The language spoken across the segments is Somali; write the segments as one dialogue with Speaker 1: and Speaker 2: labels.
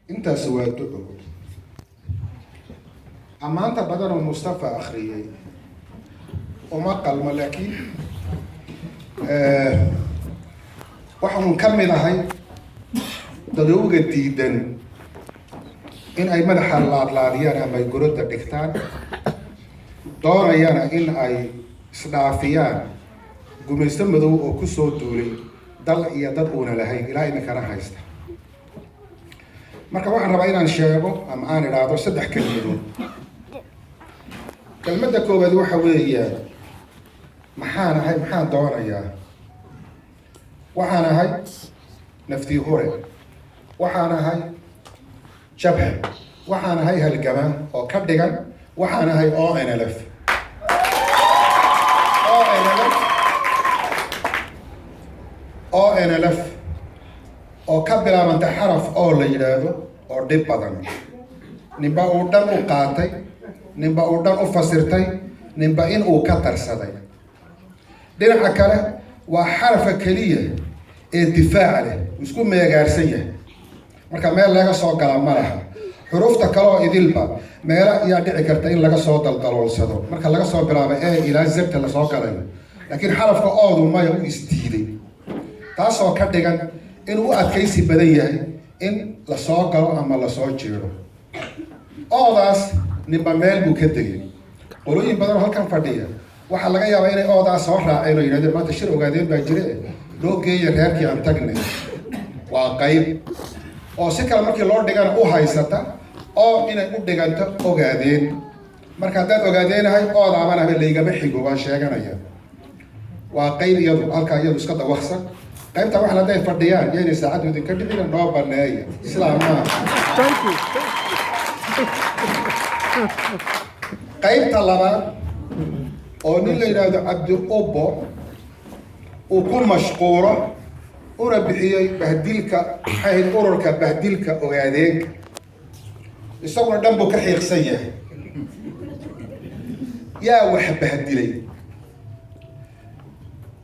Speaker 1: انت سوادعه اما انت بدل مصطفى اخريي وما قال ملاكي waxaan ka mid ahay dadowga diidan in ay madaxa laadlaadiyaan ama ay gurada dhigtaan doonayana in ay isdhaafiyaan gumaysto madow oo ku soo duulay dal iyo dad uuna lahayn ilaa iminkana haysta marka waxaan rabaa inaan sheego ama aan idhaahdo saddex kelmadood kelmadda koowaad waxa weeyaan maxaan doonayaa waxaan ahay naftii hore waxaan ahay jabhe waxaan ahay halgamaan oo ka dhigan waxaan ahay ONLF oo ka bilaabanta xaraf oo la yidhaahdo oo dhib badan ninba uu dhan u qaatay ninba uu dhan u fasirtay ninba in uu ka darsaday dhinaca kale waa xarafka keliya ee difaaca leh isku meegaarsan yahay marka meel laga soo gala ma laha xurufta kale oo idilba meela ayaa dhici karta in laga soo daldaloolsado marka laga soo bilaabo ilaa zebta la soo galayo laakiin xarafka oodu maya u isdiiday taasoo ka dhigan in uu adkaysi badan yahay in la soo galo ama la soo jeedo oodaas ninba meel buu ka degay qolooyin badan oo halkan fadhiya waxaa laga yaabaa inay oodaas soo raaceen oo yidhahdeen maanta shir ogaadeen baa jire loo geeya reerkii aan tagnay waa qayb oo si kale markii loo dhigana u haysata oo inay u dhiganto ogaadeen marka haddaan ogaadeenahay oodaabana habe laygama xigo waan sheeganaya waa qayb iyadu halkaa iyadu iska dawaqsan qaybta waxan hadday fadhiyaan yaynay saacaddu idinka dhicina noo baneeya sidaa maaha qaybta labaad oo nin la yidhaahdo cabdi ubbo uu ku mashquulo una bixiyey bahdilka maxay ururka bahdilka ogaadeenka isaguna dhan buu ka xiiqsan yahay yaa wax bahdilay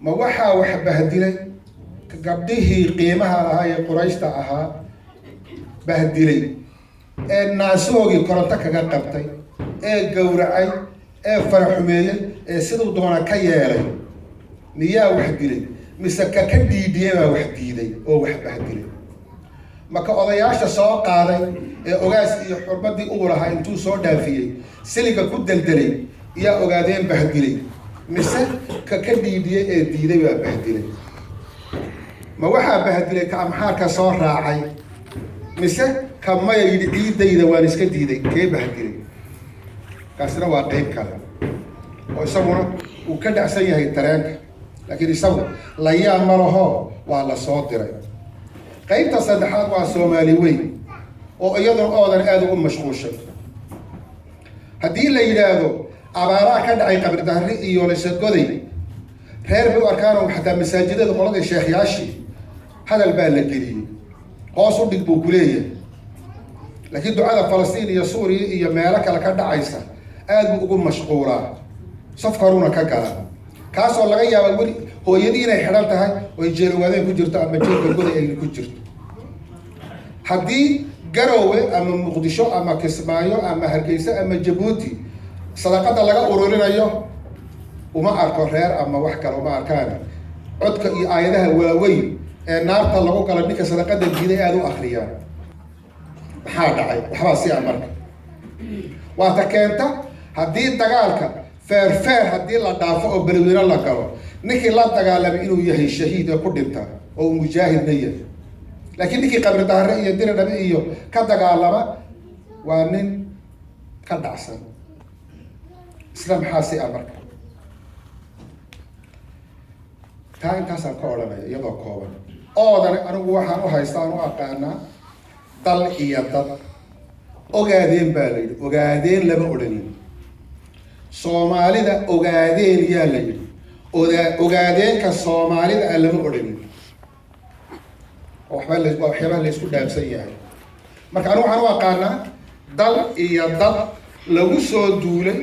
Speaker 1: ma waxaa wax bahdilay gabdhihii qiimaha lahaa ee qurayshta ahaa bahdilay ee naasoogii koronto kaga qabtay ee gowracay ee faraxumeeyey ee siduu doona ka yeelay miyaa wax dilay mise ka dhiidhiyey baa wax diiday oo wax bahdilay maka odayaasha soo qaaday ee ogaas iyo xurmadii uu lahaa intuu soo dhaafiyey siliga ku deldelay iyaa ogaadeen bahdilay mise ka dhiidhiyey ee diiday baa bahdilay ma waxaa bahdilay ka amxaarka soo raacay mise ka maya yidhi ciidayda waan iska diiday kee bahdilay kaasina waa qayb kale oo isaguna uu ka dhacsan yahay dareenka laakiin isagu layaa ma laho waa la soo diray qaybta saddexaad waa Soomaali weyn oo iyaduna oodan aad ugu mashquushay haddii la yidhaahdo abaaraha ka dhacay qabri dahri iyo laysagoday reer bay u arkaan oo xataa masaajidada qolada sheekhayaashii hadal baa la geliyey hoos u dhig buu ku leeyahay laakiin ducada Falastiin iyo Suuriya iyo meelo kale ka dhacaysa aad buu ugu mashquulaa safkaruna ka gala kaasoo laga yaabo weli hooyadii inay xidhan tahay oo jeel ogaadeen ku jirto ama jeelka goday ay ku jirto haddii Garowe ama Muqdisho ama Kismaayo ama Hargeysa ama Djibouti sadaqada laga ururinayo uma arko reer ama wax kale uma arkaan codka iyo aayadaha waaweyn ee naarta lagu gala ninka sadaqada diiday aad u akhriyaan maxaa dhacay waxbaa si amarka waa ta keenta haddii dagaalka feer haddii la dhaafo oo beledweyne la galo ninkii la dagaalamay inuu yahay shahiid ee ku dhinta oo uu mujaahidna yahay laakiin ninkii qabri dahre iyo diri dhabe iyo ka dagaalama waa nin ka dhacsan isla maxaa si amarka taa intaasaan ka odhanaya iyadoo kooban oodan anigu waxaan u haystaan u aqaanaa dal iyo dad ogaadeen baa la yidhi ogaadeen lama odhanin soomaalida ogaadeen yaa la yidhi ogaadeenka soomaalida aan lama odhanin waxyaabaha la isku dhaafsan yahay marka anigu waxaan u aqaanaa dal iyo dad lagu soo duulay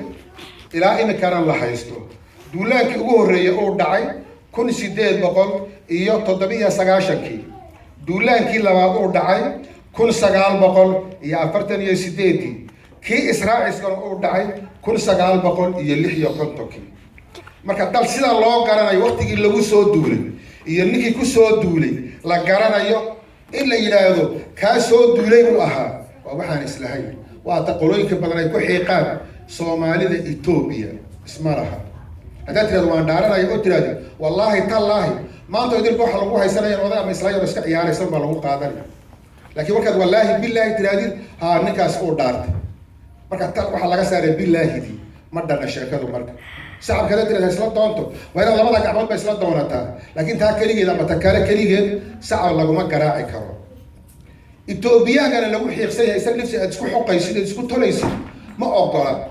Speaker 1: ilaa iminkana la haysto duulaankii ugu horreeyay uu dhacay 1897 duulaankii labaad uu dhacay كل سجال بقول يا أفرتن يا سيدتي كي إسرائيل كانوا أودعي كل سجال بقول يلحي يقطعكي marka dal sida loo garanayo waqtigii lagu soo duulay iyo ninkii ku soo duulay la garanayo in la yiraahdo ka soo duulay uu ahaa waa waxaan islahay waa taqolooyinka badan ay ku xiiqaan Soomaalida Ethiopia ismaraha hadaa tirado waan dhaaranayo oo tirado wallahi tallahi maanta idin waxa lagu haysanaya oday ama islaayir iska ciyaaraysan baa lagu qaadanaya laakiin markaad wallahi billahi tiraadid ha ninkaas oo dhaartay marka tan waxa laga saaray billahi ma dhana sheekadu marka شعب كذا ترى إسلام دونتو وإذا الله بدك عباد بإسلام دونتا لكن تا كليجي لما تكاله كليجي شعب الله ما قراء كرو إثيوبيا كان لو حيق سيا يسأل نفسه تسكو حقه يصير تسكو تلا يصير ما أقدر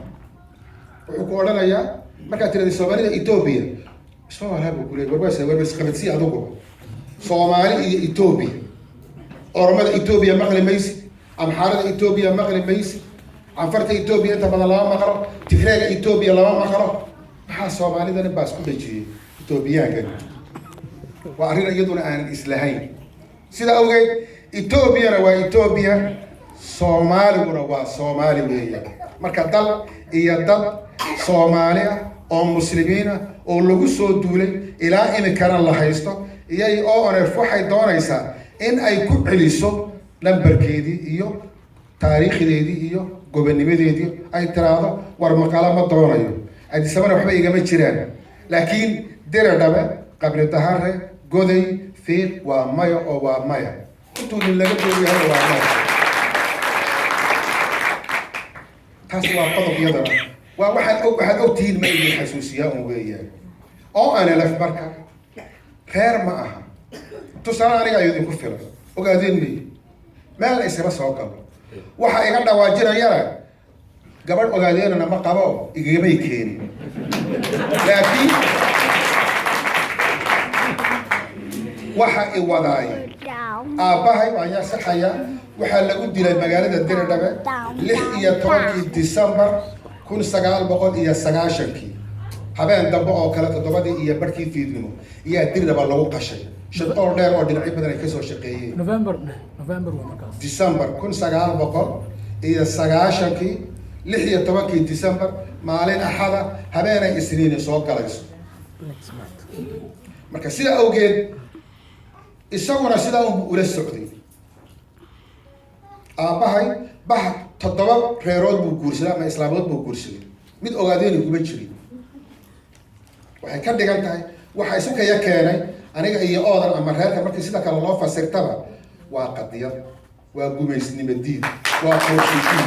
Speaker 1: وحكورنا يا ما كانت ترى الصومالي إثيوبيا صومال هذا بقول بس خمسة عدوكم صومالي إثيوبيا أورما إثيوبيا مغرب ميسي أمحارة إثيوبيا مغرب ميسي عنفرت إثيوبيا أنت بدل الله مغرب تفرق إثيوبيا لا مغرب maxaa Soomaalida baas ku dhajiyay Ethiopia waa arrin iyaduna aan islahayn sida awgeed Ethiopia waa Ethiopia Soomaaliyuna waa Soomaali weeyaan marka dal iyo dad Soomaali ah oo muslimiin ah oo lagu soo duulay ilaa imikana la haysto iyay oo waxay doonaysaa in ay ku celiso lambarkeedii iyo taariikhdeedii iyo gobonnimadeedii ay tiraado war maqala ma doonayo أدي سمنا وحبا إيجابي تشيران لكن دير دابا قبل الظهر جودي فيق ومايا أو ومايا أنتوا اللي لقيتوا لي هذا ومايا تاسوا قطب يدا واحد أو تين ما يجي حسوسية وياه أو أنا لف بركة خير معها تصار أنا قاعد يكفر وقاعدين لي ما ليس بس عقب واحد يقعد واجرا يرى قبل أقالين أنا ما قبوا إيجابي كين لكن waxa wadaay aabahay waa saxaya waxa lagu dilay magaalada Diradhabe 16 December 1990 habeen dambe oo kala todobadii iyo barkii fiidnimo iyo Diradhabe lagu qashay shaqo dheer oo dhinacyo badan ay ka soo shaqeeyeen November waa markaas December 1990 16 December maalin axada habeenay isniin soo galayso marka sida awgeed isaguna sida uu ula socday aabahay bah todoba reerood buu guursaday ama islaamood buu guursaday mid ogaadeen kuma jirin waxay ka dhigan tahay waxa isu ka keenay aniga iyo oodan ama reerka markii sida kale loo fasirtaba waa qadiyad waa gumaysnimo diin waa qorshiin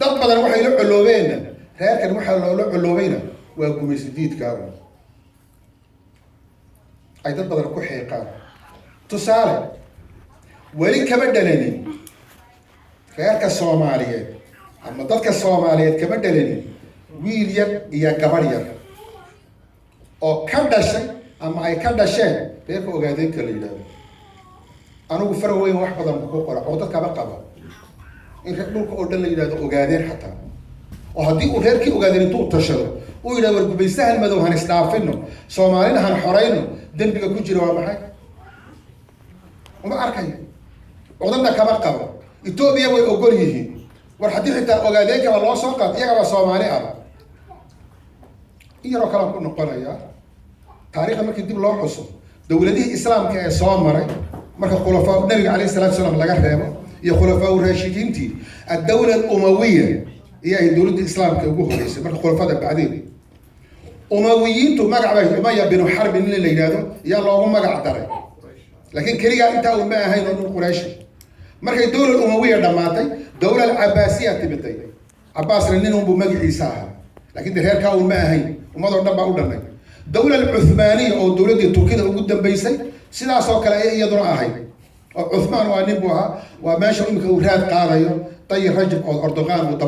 Speaker 1: dad badan waxay la culuubeen reerkan waxa loo culuubayna waa gumaysidiidka ay dad badan ku xeeqaan tusaale wali kama dhalanin reerka Soomaaliyeed ama dadka Soomaaliyeed kama dhalanin wiil yar iyo gabar yar oo ka dhashay ama ay ka dhasheen reerka ogaadeen kala yiraahdo anigu farweyn wax badan ku qora oo dadka ba qaba in dhulka oo dhan la yiraahdo ogaadeen xataa oo haddii uu reerkii ogaadeen intuu tashado uu yiraahdo war gubaysahan madow han isdhaafino Soomaalina han xoreyno dambiga ku jira waa maxay uma arkay wadada kaba qabo Ethiopia way ogol yihiin war haddii xitaa ogaadeen ka loo soo qaad iyaga Soomaali ah iyaro kala ku noqonaya taariikhda markii dib loo xuso dawladihii islaamka ee soo maray marka khulafaa nabiga alayhi salaatu wasalaam laga reebo iyo khulafaa raashidiintii ad-dawla al-umawiyya iyo dawladda islaamka ugu horeysay marka khulafada bacdeen umawiyiintu magac bay Umayya bin Harb in la yiraahdo yaa loogu magac daray laakiin kaliya inta uu ma ahayn oo Quraysh markay dawlad umawiyya dhamaatay dawlad al-Abbasiyya timitay Abbas nin uu magaciisa ahaa laakiin reerka uu ma ahayn umadoo dhan baa u dhanay dawlad al-Uthmaniyya oo dawladda Turkida ugu dambeysay sidaas oo kale ay iyaduna ahayd oo Uthman waa nin buu ahaa waa meesha imika uu raad qaadayo Tayyib Rajab oo Erdogan uu